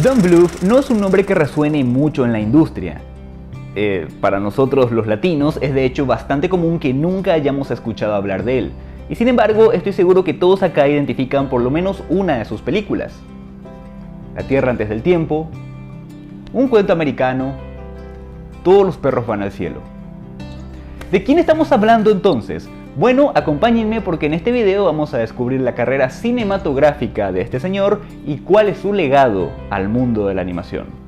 Don Bluth no es un nombre que resuene mucho en la industria. Para nosotros los latinos es de hecho bastante común que nunca hayamos escuchado hablar de él. Y sin embargo, estoy seguro que todos acá identifican por lo menos una de sus películas. La Tierra antes del tiempo, Un cuento americano, Todos los perros van al cielo. ¿De quién estamos hablando entonces? Bueno, acompáñenme porque en este video vamos a descubrir la carrera cinematográfica de este señor y cuál es su legado al mundo de la animación.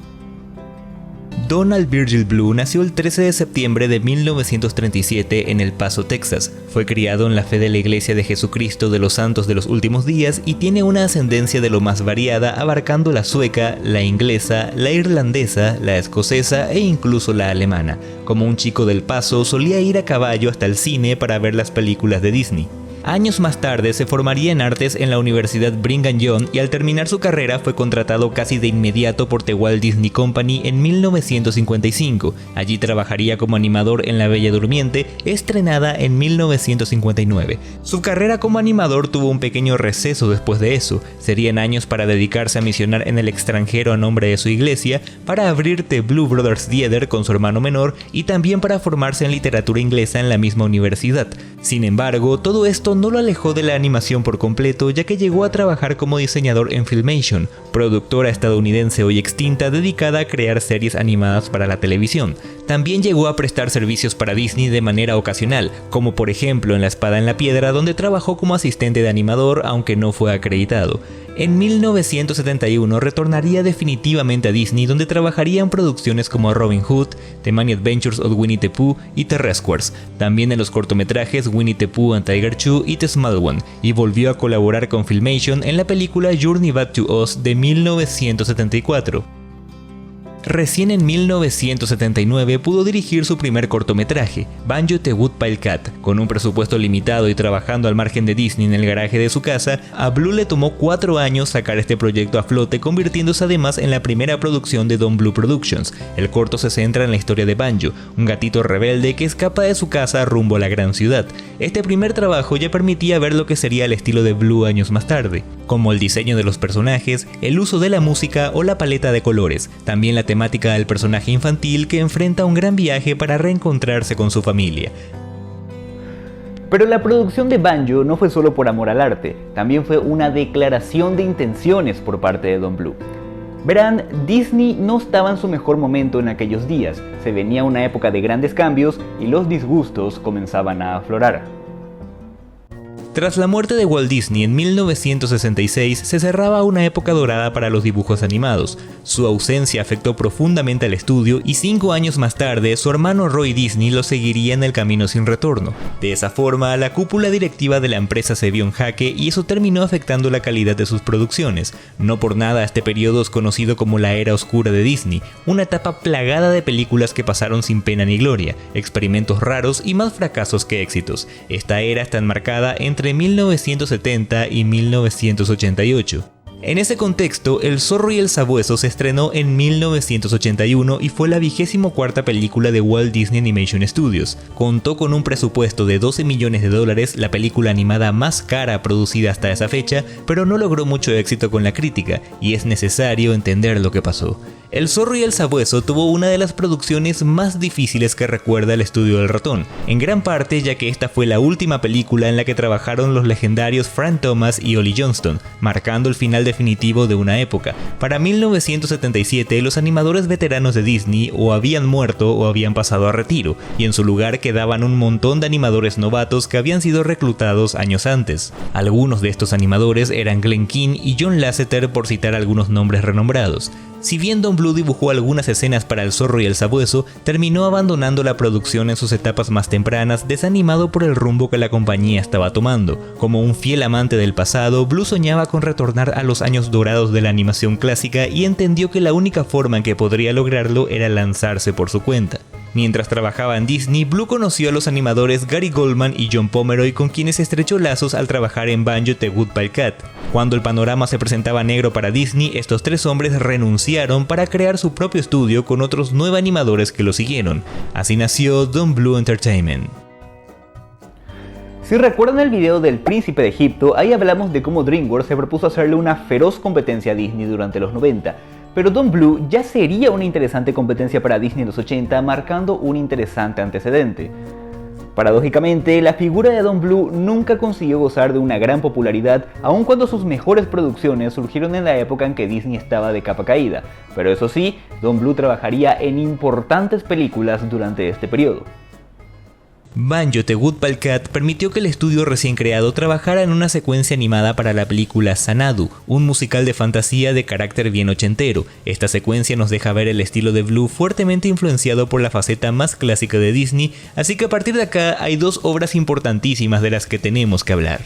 Donald Virgil Blue nació el 13 de septiembre de 1937 en El Paso, Texas. Fue criado en la fe de la Iglesia de Jesucristo de los Santos de los Últimos Días y tiene una ascendencia de lo más variada, abarcando la sueca, la inglesa, la irlandesa, la escocesa e incluso la alemana. Como un chico del Paso, solía ir a caballo hasta el cine para ver las películas de Disney. Años más tarde se formaría en artes en la Universidad Brigham Young y al terminar su carrera fue contratado casi de inmediato por The Walt Disney Company en 1955. Allí trabajaría como animador en La Bella Durmiente, estrenada en 1959. Su carrera como animador tuvo un pequeño receso después de eso. Serían años para dedicarse a misionar en el extranjero a nombre de su iglesia, para abrir The Blue Brothers Theater con su hermano menor y también para formarse en literatura inglesa en la misma universidad. Sin embargo, todo esto no lo alejó de la animación por completo, ya que llegó a trabajar como diseñador en Filmation, productora estadounidense hoy extinta dedicada a crear series animadas para la televisión. También llegó a prestar servicios para Disney de manera ocasional, como por ejemplo en La Espada en la Piedra, donde trabajó como asistente de animador, aunque no fue acreditado. En 1971 retornaría definitivamente a Disney, donde trabajaría en producciones como Robin Hood, The Many Adventures of Winnie the Pooh y The Rescuers, también en los cortometrajes Winnie the Pooh and Tiger Chu y The Small One, y volvió a colaborar con Filmation en la película Journey Back to Oz de 1974. Recién en 1979 pudo dirigir su primer cortometraje, Banjo the Woodpile Cat. Con un presupuesto limitado y trabajando al margen de Disney en el garaje de su casa, a Blue le tomó 4 años sacar este proyecto a flote, convirtiéndose además en la primera producción de Don Bluth Productions. El corto se centra en la historia de Banjo, un gatito rebelde que escapa de su casa rumbo a la gran ciudad. Este primer trabajo ya permitía ver lo que sería el estilo de Blue años más tarde, como el diseño de los personajes, el uso de la música o la paleta de colores. También la temática del personaje infantil que enfrenta un gran viaje para reencontrarse con su familia. Pero la producción de Banjo no fue solo por amor al arte, también fue una declaración de intenciones por parte de Don Bluth. Verán, Disney no estaba en su mejor momento en aquellos días, se venía una época de grandes cambios y los disgustos comenzaban a aflorar. Tras la muerte de Walt Disney en 1966, se cerraba una época dorada para los dibujos animados. Su ausencia afectó profundamente al estudio y 5 años más tarde, su hermano Roy Disney lo seguiría en el camino sin retorno. De esa forma, la cúpula directiva de la empresa se vio en jaque y eso terminó afectando la calidad de sus producciones. No por nada este periodo es conocido como la era oscura de Disney, una etapa plagada de películas que pasaron sin pena ni gloria, experimentos raros y más fracasos que éxitos. Esta era está enmarcada entre 1970 y 1988. En ese contexto, El Zorro y el Sabueso se estrenó en 1981 y fue la 24ª película de Walt Disney Animation Studios. Contó con un presupuesto de $12 millones, la película animada más cara producida hasta esa fecha, pero no logró mucho éxito con la crítica, y es necesario entender lo que pasó. El Zorro y el Sabueso tuvo una de las producciones más difíciles que recuerda el estudio del ratón, en gran parte ya que esta fue la última película en la que trabajaron los legendarios Frank Thomas y Ollie Johnston, marcando el final definitivo de una época. Para 1977 los animadores veteranos de Disney o habían muerto o habían pasado a retiro, y en su lugar quedaban un montón de animadores novatos que habían sido reclutados años antes. Algunos de estos animadores eran Glenn Keane y John Lasseter, por citar algunos nombres renombrados. Si bien Don Bluth dibujó algunas escenas para El Zorro y el Sabueso, terminó abandonando la producción en sus etapas más tempranas, desanimado por el rumbo que la compañía estaba tomando. Como un fiel amante del pasado, Bluth soñaba con retornar a los años dorados de la animación clásica y entendió que la única forma en que podría lograrlo era lanzarse por su cuenta. Mientras trabajaba en Disney, Bluth conoció a los animadores Gary Goldman y John Pomeroy, con quienes estrechó lazos al trabajar en Banjo the Woodpile Cat. Cuando el panorama se presentaba negro para Disney, estos 3 hombres renunciaron para crear su propio estudio con otros 9 animadores que lo siguieron. Así nació Don Bluth Entertainment. Si recuerdan el video del Príncipe de Egipto, ahí hablamos de cómo DreamWorks se propuso hacerle una feroz competencia a Disney durante los 90, Pero Don Bluth ya sería una interesante competencia para Disney en los 80, marcando un interesante antecedente. Paradójicamente, la figura de Don Bluth nunca consiguió gozar de una gran popularidad, aun cuando sus mejores producciones surgieron en la época en que Disney estaba de capa caída. Pero eso sí, Don Bluth trabajaría en importantes películas durante este periodo. Banjo The Woodpile Cat permitió que el estudio recién creado trabajara en una secuencia animada para la película Xanadu, un musical de fantasía de carácter bien ochentero. Esta secuencia nos deja ver el estilo de Bluth fuertemente influenciado por la faceta más clásica de Disney, así que a partir de acá hay dos obras importantísimas de las que tenemos que hablar.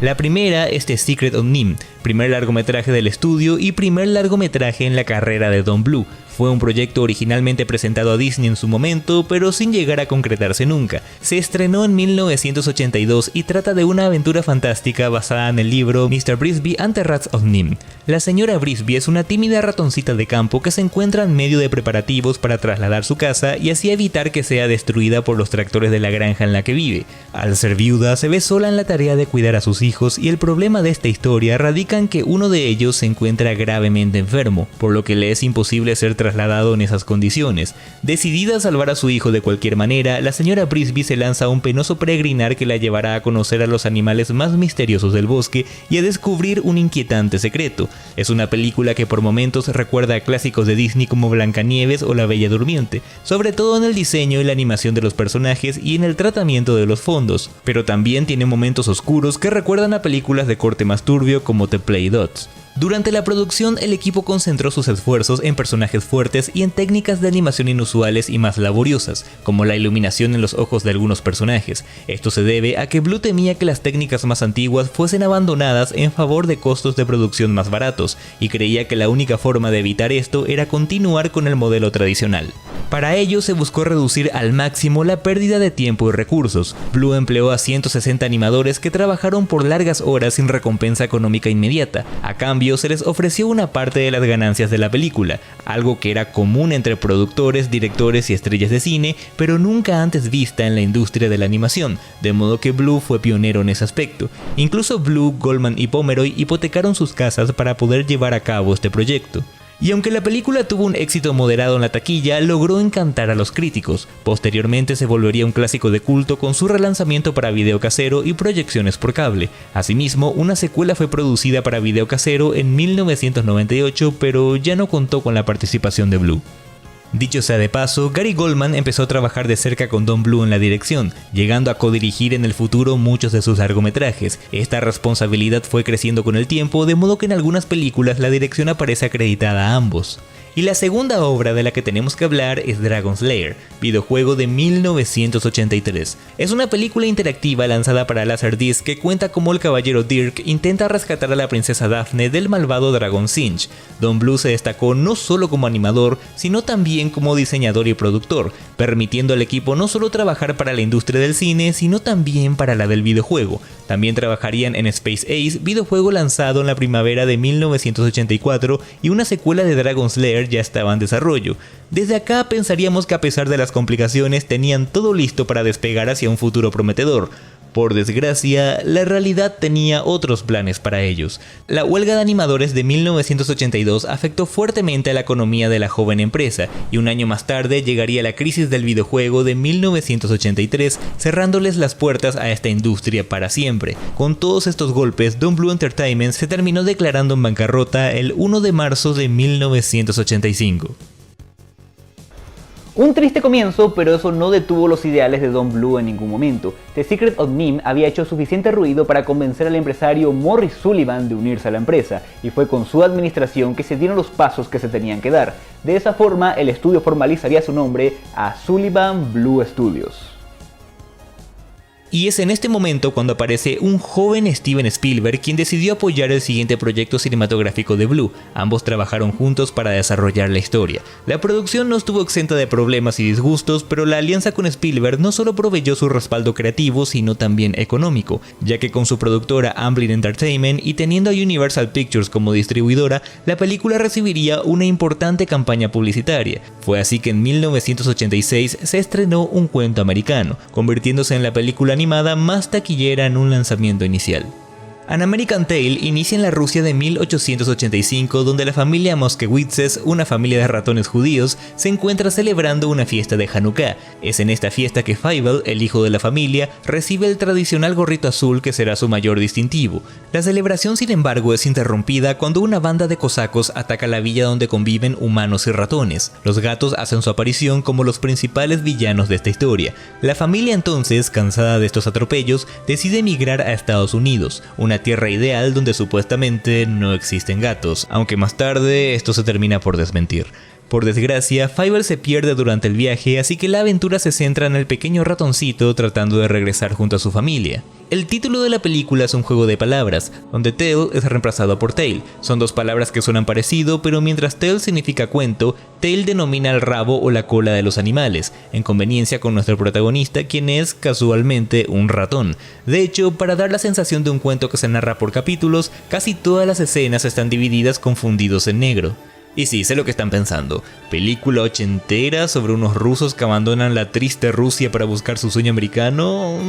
La primera es The Secret of NIMH, primer largometraje del estudio y primer largometraje en la carrera de Don Bluth. Fue un proyecto originalmente presentado a Disney en su momento, pero sin llegar a concretarse nunca. Se estrenó en 1982 y trata de una aventura fantástica basada en el libro Mr. Brisby and the Rats of NIMH. La señora Brisby es una tímida ratoncita de campo que se encuentra en medio de preparativos para trasladar su casa y así evitar que sea destruida por los tractores de la granja en la que vive. Al ser viuda, se ve sola en la tarea de cuidar a sus hijos y el problema de esta historia radica en que uno de ellos se encuentra gravemente enfermo, por lo que le es imposible ser trasladado en esas condiciones. Decidida a salvar a su hijo de cualquier manera, la señora Brisby se lanza a un penoso peregrinar que la llevará a conocer a los animales más misteriosos del bosque y a descubrir un inquietante secreto. Es una película que por momentos recuerda a clásicos de Disney como Blancanieves o La Bella Durmiente, sobre todo en el diseño y la animación de los personajes y en el tratamiento de los fondos, pero también tiene momentos oscuros que recuerdan a películas de corte más turbio como The Play Dots. Durante la producción, el equipo concentró sus esfuerzos en personajes fuertes y en técnicas de animación inusuales y más laboriosas, como la iluminación en los ojos de algunos personajes. Esto se debe a que Bluth temía que las técnicas más antiguas fuesen abandonadas en favor de costos de producción más baratos, y creía que la única forma de evitar esto era continuar con el modelo tradicional. Para ello se buscó reducir al máximo la pérdida de tiempo y recursos. Bluth empleó a 160 animadores que trabajaron por largas horas sin recompensa económica inmediata. A cambio, se les ofreció una parte de las ganancias de la película, algo que era común entre productores, directores y estrellas de cine, pero nunca antes vista en la industria de la animación, de modo que Bluth fue pionero en ese aspecto. Incluso Bluth, Goldman y Pomeroy hipotecaron sus casas para poder llevar a cabo este proyecto. Y aunque la película tuvo un éxito moderado en la taquilla, logró encantar a los críticos. Posteriormente se volvería un clásico de culto con su relanzamiento para video casero y proyecciones por cable. Asimismo, una secuela fue producida para video casero en 1998, pero ya no contó con la participación de Bluth. Dicho sea de paso, Gary Goldman empezó a trabajar de cerca con Don Bluth en la dirección, llegando a codirigir en el futuro muchos de sus largometrajes. Esta responsabilidad fue creciendo con el tiempo, de modo que en algunas películas la dirección aparece acreditada a ambos. Y la segunda obra de la que tenemos que hablar es Dragon's Lair, videojuego de 1983. Es una película interactiva lanzada para Laserdisc que cuenta cómo el caballero Dirk intenta rescatar a la princesa Daphne del malvado dragón Sinch. Don Bluth se destacó no solo como animador, sino también como diseñador y productor, permitiendo al equipo no solo trabajar para la industria del cine, sino también para la del videojuego. También trabajarían en Space Ace, videojuego lanzado en la primavera de 1984, y una secuela de Dragon's Lair ya estaba en desarrollo. Desde acá pensaríamos que a pesar de las complicaciones tenían todo listo para despegar hacia un futuro prometedor. Por desgracia, la realidad tenía otros planes para ellos. La huelga de animadores de 1982 afectó fuertemente a la economía de la joven empresa, y un año más tarde llegaría la crisis del videojuego de 1983, cerrándoles las puertas a esta industria para siempre. Con todos estos golpes, Don Bluth Entertainment se terminó declarando en bancarrota el 1 de marzo de 1985. Un triste comienzo, pero eso no detuvo los ideales de Don Bluth en ningún momento. The Secret of NIMH había hecho suficiente ruido para convencer al empresario Morris Sullivan de unirse a la empresa, y fue con su administración que se dieron los pasos que se tenían que dar. De esa forma, el estudio formalizaría su nombre a Sullivan Bluth Studios. Y es en este momento cuando aparece un joven Steven Spielberg quien decidió apoyar el siguiente proyecto cinematográfico de Bluth. Ambos trabajaron juntos para desarrollar la historia. La producción no estuvo exenta de problemas y disgustos, pero la alianza con Spielberg no solo proveyó su respaldo creativo, sino también económico, ya que con su productora Amblin Entertainment y teniendo a Universal Pictures como distribuidora, la película recibiría una importante campaña publicitaria. Fue así que en 1986 se estrenó Un cuento americano, convirtiéndose en la película animada más taquillera en un lanzamiento inicial. An American Tail inicia en la Rusia de 1885, donde la familia Moskewitzes, una familia de ratones judíos, se encuentra celebrando una fiesta de Hanukkah. Es en esta fiesta que Fievel, el hijo de la familia, recibe el tradicional gorrito azul que será su mayor distintivo. La celebración, sin embargo, es interrumpida cuando una banda de cosacos ataca la villa donde conviven humanos y ratones. Los gatos hacen su aparición como los principales villanos de esta historia. La familia entonces, cansada de estos atropellos, decide emigrar a Estados Unidos, una tierra ideal donde supuestamente no existen gatos, aunque más tarde esto se termina por desmentir. Por desgracia, Fievel se pierde durante el viaje, así que la aventura se centra en el pequeño ratoncito tratando de regresar junto a su familia. El título de la película es un juego de palabras, donde Tail es reemplazado por Tail. Son dos palabras que suenan parecido, pero mientras Tail significa cuento, Tail denomina el rabo o la cola de los animales, en conveniencia con nuestro protagonista, quien es, casualmente, un ratón. De hecho, para dar la sensación de un cuento que se narra por capítulos, casi todas las escenas están divididas con fundidos en negro. Y sí, sé lo que están pensando. ¿Película ochentera sobre unos rusos que abandonan la triste Rusia para buscar su sueño americano?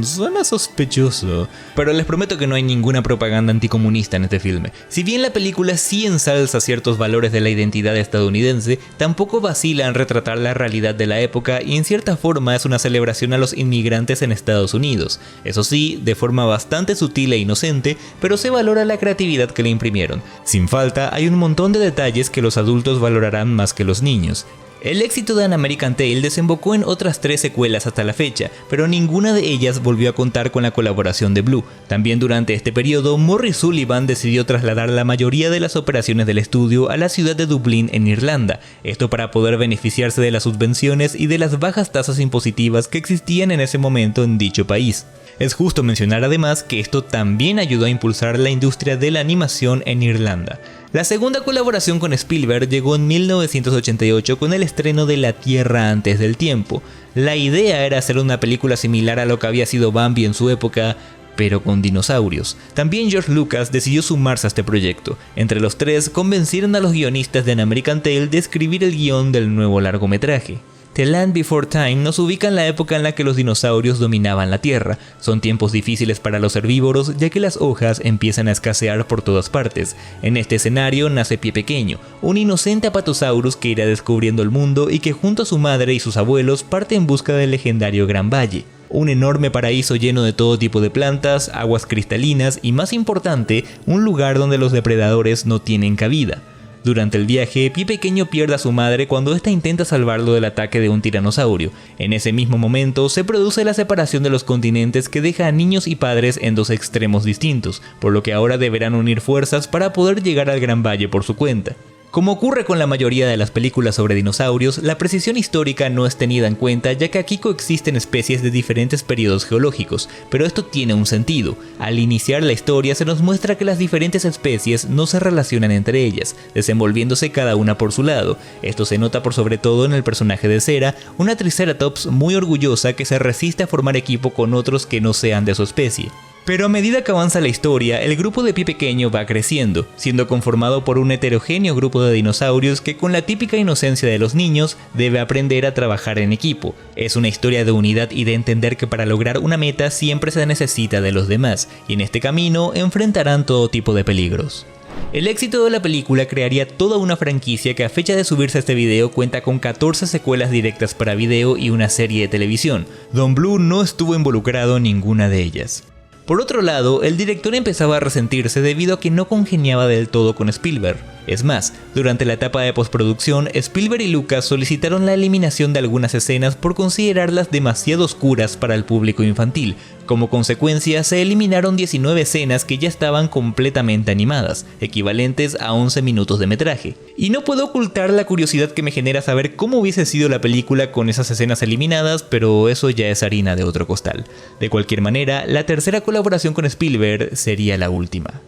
Suena sospechoso. Pero les prometo que no hay ninguna propaganda anticomunista en este filme. Si bien la película sí ensalza ciertos valores de la identidad estadounidense, tampoco vacila en retratar la realidad de la época y en cierta forma es una celebración a los inmigrantes en Estados Unidos. Eso sí, de forma bastante sutil e inocente, pero se valora la creatividad que le imprimieron. Sin falta, hay un montón de detalles que los adultos valorarán más que los niños. El éxito de An American Tail desembocó en otras 3 secuelas hasta la fecha, pero ninguna de ellas volvió a contar con la colaboración de Blue. También durante este periodo, Morris Sullivan decidió trasladar la mayoría de las operaciones del estudio a la ciudad de Dublín en Irlanda, esto para poder beneficiarse de las subvenciones y de las bajas tasas impositivas que existían en ese momento en dicho país. Es justo mencionar además que esto también ayudó a impulsar la industria de la animación en Irlanda. La segunda colaboración con Spielberg llegó en 1988 con el estreno de La Tierra antes del tiempo. La idea era hacer una película similar a lo que había sido Bambi en su época, pero con dinosaurios. También George Lucas decidió sumarse a este proyecto. Entre los tres convencieron a los guionistas de An American Tail de escribir el guión del nuevo largometraje. The Land Before Time nos ubica en la época en la que los dinosaurios dominaban la Tierra. Son tiempos difíciles para los herbívoros, ya que las hojas empiezan a escasear por todas partes. En este escenario nace Pie Pequeño, un inocente apatosaurus que irá descubriendo el mundo y que junto a su madre y sus abuelos parte en busca del legendario Gran Valle. Un enorme paraíso lleno de todo tipo de plantas, aguas cristalinas y, más importante, un lugar donde los depredadores no tienen cabida. Durante el viaje, Pie Pequeño pierde a su madre cuando ésta intenta salvarlo del ataque de un tiranosaurio. En ese mismo momento se produce la separación de los continentes que deja a niños y padres en dos extremos distintos, por lo que ahora deberán unir fuerzas para poder llegar al Gran Valle por su cuenta. Como ocurre con la mayoría de las películas sobre dinosaurios, la precisión histórica no es tenida en cuenta ya que aquí coexisten especies de diferentes periodos geológicos, pero esto tiene un sentido. Al iniciar la historia se nos muestra que las diferentes especies no se relacionan entre ellas, desenvolviéndose cada una por su lado. Esto se nota por sobre todo en el personaje de Cera, una Triceratops muy orgullosa que se resiste a formar equipo con otros que no sean de su especie. Pero a medida que avanza la historia, el grupo de Pie Pequeño va creciendo, siendo conformado por un heterogéneo grupo de dinosaurios que, con la típica inocencia de los niños, debe aprender a trabajar en equipo. Es una historia de unidad y de entender que para lograr una meta siempre se necesita de los demás, y en este camino enfrentarán todo tipo de peligros. El éxito de la película crearía toda una franquicia que a fecha de subirse a este video cuenta con 14 secuelas directas para video y una serie de televisión. Don Blue no estuvo involucrado en ninguna de ellas. Por otro lado, el director empezaba a resentirse debido a que no congeniaba del todo con Spielberg. Es más, durante la etapa de postproducción, Spielberg y Lucas solicitaron la eliminación de algunas escenas por considerarlas demasiado oscuras para el público infantil. Como consecuencia, se eliminaron 19 escenas que ya estaban completamente animadas, equivalentes a 11 minutos de metraje. Y no puedo ocultar la curiosidad que me genera saber cómo hubiese sido la película con esas escenas eliminadas, pero eso ya es harina de otro costal. De cualquier manera, la tercera colaboración con Spielberg sería la última.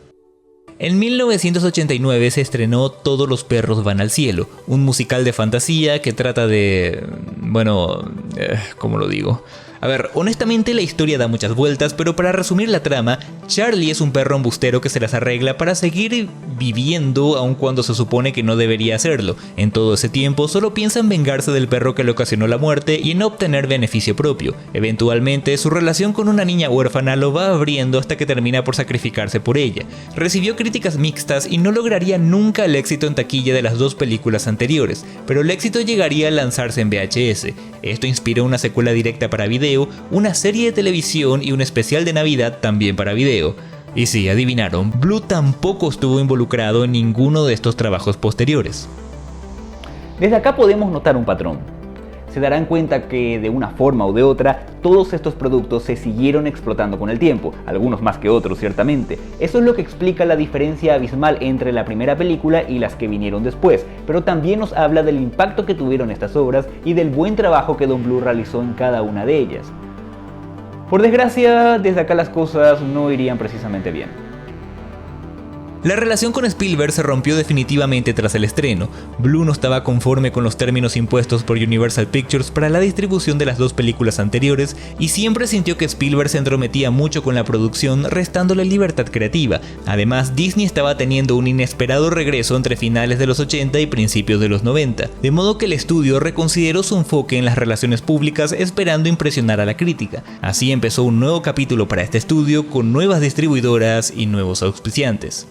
En 1989 se estrenó Todos los perros van al cielo, un musical de fantasía que trata de... ¿cómo lo digo? A ver, honestamente la historia da muchas vueltas, pero para resumir la trama, Charlie es un perro embustero que se las arregla para seguir viviendo aun cuando se supone que no debería hacerlo. En todo ese tiempo solo piensa en vengarse del perro que le ocasionó la muerte y en obtener beneficio propio. Eventualmente su relación con una niña huérfana lo va abriendo hasta que termina por sacrificarse por ella. Recibió críticas mixtas y no lograría nunca el éxito en taquilla de las dos películas anteriores, pero el éxito llegaría al lanzarse en VHS. Esto inspiró una secuela directa para video, una serie de televisión y un especial de Navidad también para video. Y sí, adivinaron, Blue tampoco estuvo involucrado en ninguno de estos trabajos posteriores. Desde acá podemos notar un patrón. Se darán cuenta que de una forma o de otra, todos estos productos se siguieron explotando con el tiempo, algunos más que otros ciertamente. Eso es lo que explica la diferencia abismal entre la primera película y las que vinieron después, pero también nos habla del impacto que tuvieron estas obras y del buen trabajo que Don Bluth realizó en cada una de ellas. Por desgracia, desde acá las cosas no irían precisamente bien. La relación con Spielberg se rompió definitivamente tras el estreno. Bluth no estaba conforme con los términos impuestos por Universal Pictures para la distribución de las dos películas anteriores y siempre sintió que Spielberg se entrometía mucho con la producción, restándole libertad creativa. Además, Disney estaba teniendo un inesperado regreso entre finales de los 80 y principios de los 90, de modo que el estudio reconsideró su enfoque en las relaciones públicas esperando impresionar a la crítica. Así empezó un nuevo capítulo para este estudio con nuevas distribuidoras y nuevos auspiciantes.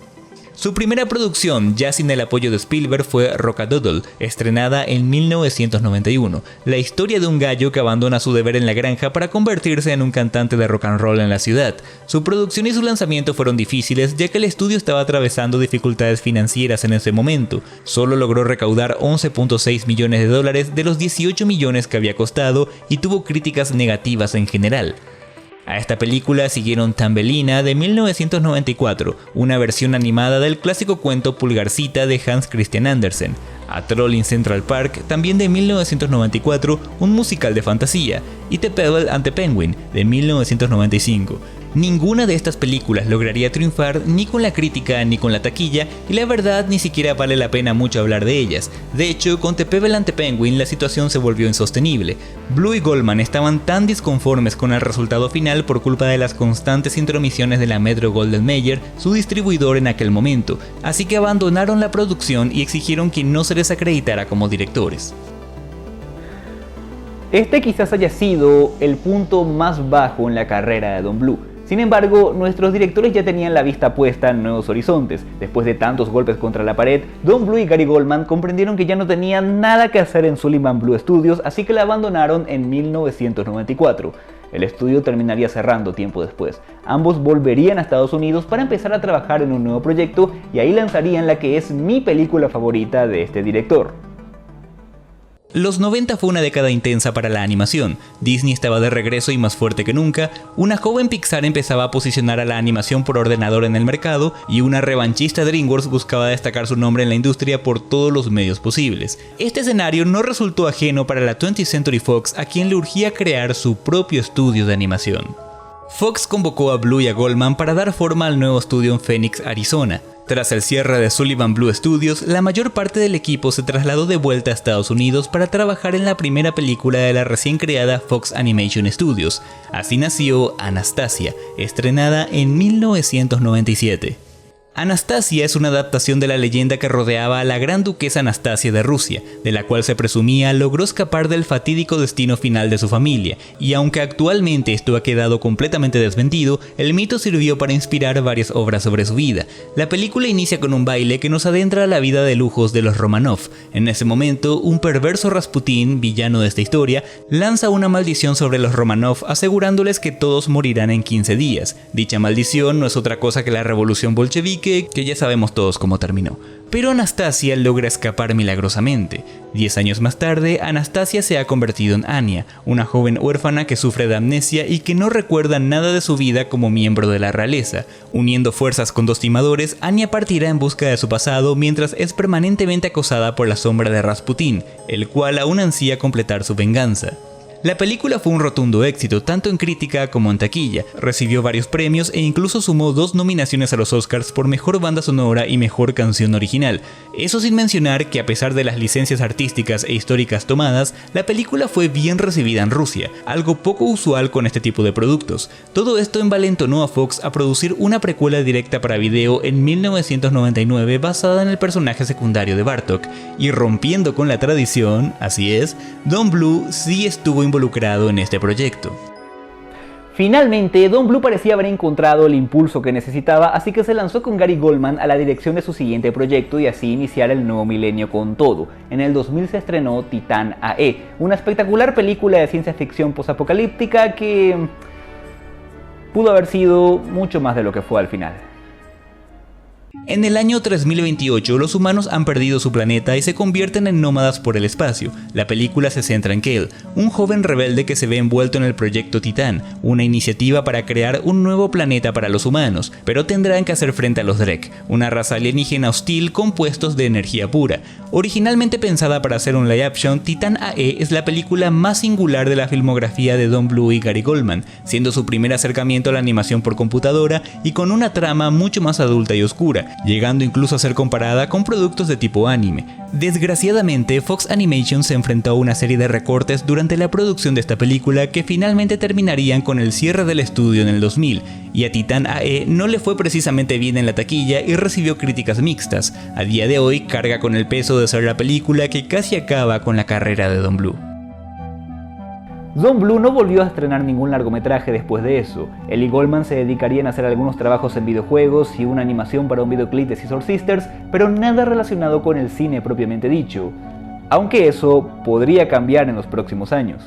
Su primera producción, ya sin el apoyo de Spielberg, fue Rock-a-Doodle, estrenada en 1991, la historia de un gallo que abandona su deber en la granja para convertirse en un cantante de rock and roll en la ciudad. Su producción y su lanzamiento fueron difíciles, ya que el estudio estaba atravesando dificultades financieras en ese momento. Solo logró recaudar $11.6 millones de los 18 millones que había costado y tuvo críticas negativas en general. A esta película siguieron Tambelina de 1994, una versión animada del clásico cuento Pulgarcita de Hans Christian Andersen, a Troll in Central Park, también de 1994, un musical de fantasía, y The Pebble and the Penguin de 1995. Ninguna de estas películas lograría triunfar ni con la crítica ni con la taquilla, y la verdad ni siquiera vale la pena mucho hablar de ellas. De hecho, con The Pebble and the Penguin la situación se volvió insostenible. Bluth y Goldman estaban tan disconformes con el resultado final por culpa de las constantes intromisiones de la Metro-Goldwyn-Mayer, su distribuidor en aquel momento, así que abandonaron la producción y exigieron que no se les acreditara como directores. Este quizás haya sido el punto más bajo en la carrera de Don Bluth. Sin embargo, nuestros directores ya tenían la vista puesta en nuevos horizontes. Después de tantos golpes contra la pared, Don Bluth y Gary Goldman comprendieron que ya no tenían nada que hacer en Sullivan Blue Studios, así que la abandonaron en 1994. El estudio terminaría cerrando tiempo después. Ambos volverían a Estados Unidos para empezar a trabajar en un nuevo proyecto y ahí lanzarían la que es mi película favorita de este director. Los 90 fue una década intensa para la animación. Disney estaba de regreso y más fuerte que nunca, una joven Pixar empezaba a posicionar a la animación por ordenador en el mercado y una revanchista DreamWorks buscaba destacar su nombre en la industria por todos los medios posibles. Este escenario no resultó ajeno para la 20th Century Fox, a quien le urgía crear su propio estudio de animación. Fox convocó a Bluth y a Goldman para dar forma al nuevo estudio en Phoenix, Arizona. Tras el cierre de Sullivan Blue Studios, la mayor parte del equipo se trasladó de vuelta a Estados Unidos para trabajar en la primera película de la recién creada Fox Animation Studios. Así nació Anastasia, estrenada en 1997. Anastasia es una adaptación de la leyenda que rodeaba a la gran duquesa Anastasia de Rusia, de la cual se presumía logró escapar del fatídico destino final de su familia, y aunque actualmente esto ha quedado completamente desmentido, el mito sirvió para inspirar varias obras sobre su vida. La película inicia con un baile que nos adentra a la vida de lujos de los Romanov. En ese momento, un perverso Rasputín, villano de esta historia, lanza una maldición sobre los Romanov asegurándoles que todos morirán en 15 días. Dicha maldición no es otra cosa que la revolución bolchevique, que ya sabemos todos cómo terminó. Pero Anastasia logra escapar milagrosamente. 10 años más tarde, Anastasia se ha convertido en Anya, una joven huérfana que sufre de amnesia y que no recuerda nada de su vida como miembro de la realeza. Uniendo fuerzas con dos timadores, Anya partirá en busca de su pasado mientras es permanentemente acosada por la sombra de Rasputín, el cual aún ansía completar su venganza. La película fue un rotundo éxito, tanto en crítica como en taquilla. Recibió varios premios e incluso sumó 2 nominaciones a los Oscars por Mejor Banda Sonora y Mejor Canción Original. Eso sin mencionar que a pesar de las licencias artísticas e históricas tomadas, la película fue bien recibida en Rusia, algo poco usual con este tipo de productos. Todo esto envalentonó a Fox a producir una precuela directa para video en 1999 basada en el personaje secundario de Bartok, y rompiendo con la tradición, así es, Don Bluth sí estuvo involucrado en este proyecto. Finalmente, Don Bluth parecía haber encontrado el impulso que necesitaba, así que se lanzó con Gary Goldman a la dirección de su siguiente proyecto y así iniciar el nuevo milenio con todo. En el 2000 se estrenó Titán A.E., una espectacular película de ciencia ficción posapocalíptica que pudo haber sido mucho más de lo que fue al final. En el año 3028, los humanos han perdido su planeta y se convierten en nómadas por el espacio. La película se centra en Kale, un joven rebelde que se ve envuelto en el proyecto Titán, una iniciativa para crear un nuevo planeta para los humanos, pero tendrán que hacer frente a los Drek, una raza alienígena hostil compuestos de energía pura. Originalmente pensada para hacer un live action, Titán A.E. es la película más singular de la filmografía de Don Bluth y Gary Goldman, siendo su primer acercamiento a la animación por computadora y con una trama mucho más adulta y oscura, llegando incluso a ser comparada con productos de tipo anime. Desgraciadamente, Fox Animation se enfrentó a una serie de recortes durante la producción de esta película que finalmente terminarían con el cierre del estudio en el 2000, y a Titán A.E. no le fue precisamente bien en la taquilla y recibió críticas mixtas. A día de hoy carga con el peso de ser la película que casi acaba con la carrera de Don Bluth. Don Bluth no volvió a estrenar ningún largometraje después de eso. Él y Goldman se dedicarían a hacer algunos trabajos en videojuegos y una animación para un videoclip de Scissor Sisters, pero nada relacionado con el cine propiamente dicho, aunque eso podría cambiar en los próximos años.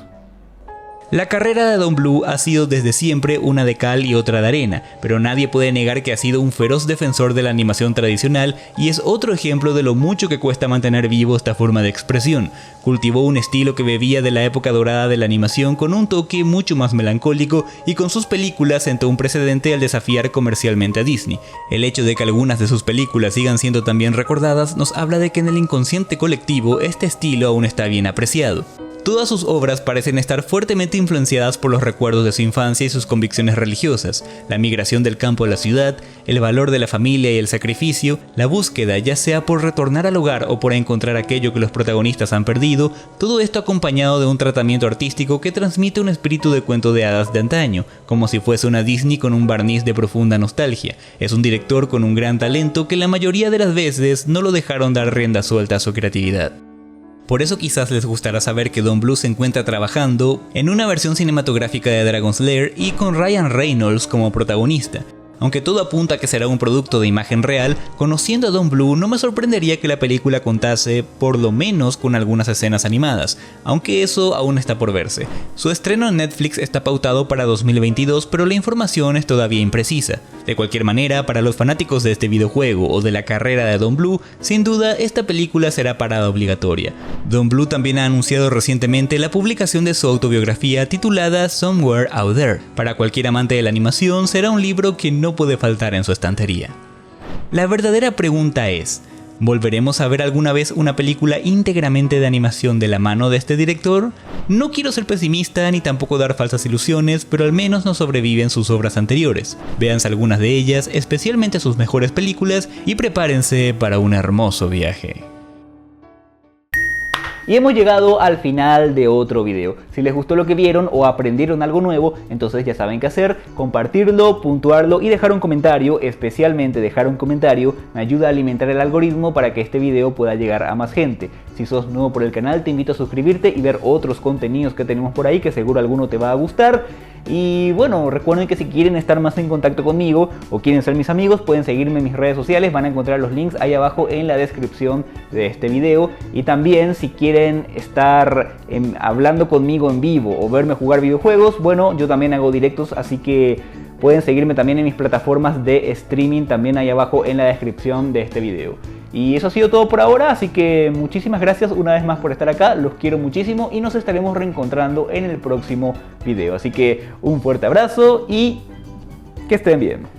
La carrera de Don Bluth ha sido desde siempre una de cal y otra de arena, pero nadie puede negar que ha sido un feroz defensor de la animación tradicional y es otro ejemplo de lo mucho que cuesta mantener vivo esta forma de expresión. Cultivó un estilo que bebía de la época dorada de la animación con un toque mucho más melancólico y con sus películas sentó un precedente al desafiar comercialmente a Disney. El hecho de que algunas de sus películas sigan siendo tan bien recordadas nos habla de que en el inconsciente colectivo este estilo aún está bien apreciado. Todas sus obras parecen estar fuertemente influenciadas por los recuerdos de su infancia y sus convicciones religiosas, la migración del campo a la ciudad, el valor de la familia y el sacrificio, la búsqueda ya sea por retornar al hogar o por encontrar aquello que los protagonistas han perdido, todo esto acompañado de un tratamiento artístico que transmite un espíritu de cuento de hadas de antaño, como si fuese una Disney con un barniz de profunda nostalgia. Es un director con un gran talento que la mayoría de las veces no lo dejaron dar rienda suelta a su creatividad. Por eso quizás les gustará saber que Don Bluth se encuentra trabajando en una versión cinematográfica de Dragon's Lair y con Ryan Reynolds como protagonista. Aunque todo apunta a que será un producto de imagen real, conociendo a Don Bluth no me sorprendería que la película contase por lo menos con algunas escenas animadas, aunque eso aún está por verse. Su estreno en Netflix está pautado para 2022, pero la información es todavía imprecisa. De cualquier manera, para los fanáticos de este videojuego o de la carrera de Don Bluth, sin duda esta película será parada obligatoria. Don Bluth también ha anunciado recientemente la publicación de su autobiografía titulada Somewhere Out There. Para cualquier amante de la animación será un libro que no puede faltar en su estantería. La verdadera pregunta es, ¿volveremos a ver alguna vez una película íntegramente de animación de la mano de este director? No quiero ser pesimista ni tampoco dar falsas ilusiones, pero al menos no sobreviven sus obras anteriores. Véanse algunas de ellas, especialmente sus mejores películas, y prepárense para un hermoso viaje. Y hemos llegado al final de otro video. Si les gustó lo que vieron o aprendieron algo nuevo, entonces ya saben qué hacer, compartirlo, puntuarlo y dejar un comentario. Especialmente dejar un comentario me ayuda a alimentar el algoritmo para que este video pueda llegar a más gente. Si sos nuevo por el canal, te invito a suscribirte y ver otros contenidos que tenemos por ahí, que seguro alguno te va a gustar. Y bueno, recuerden que si quieren estar más en contacto conmigo o quieren ser mis amigos, pueden seguirme en mis redes sociales, van a encontrar los links ahí abajo en la descripción de este video. Y también si quieren estar hablando conmigo en vivo o verme jugar videojuegos, bueno, yo también hago directos, así que pueden seguirme también en mis plataformas de streaming, también ahí abajo en la descripción de este video. Y eso ha sido todo por ahora, así que muchísimas gracias una vez más por estar acá, los quiero muchísimo y nos estaremos reencontrando en el próximo video. Así que un fuerte abrazo y que estén bien.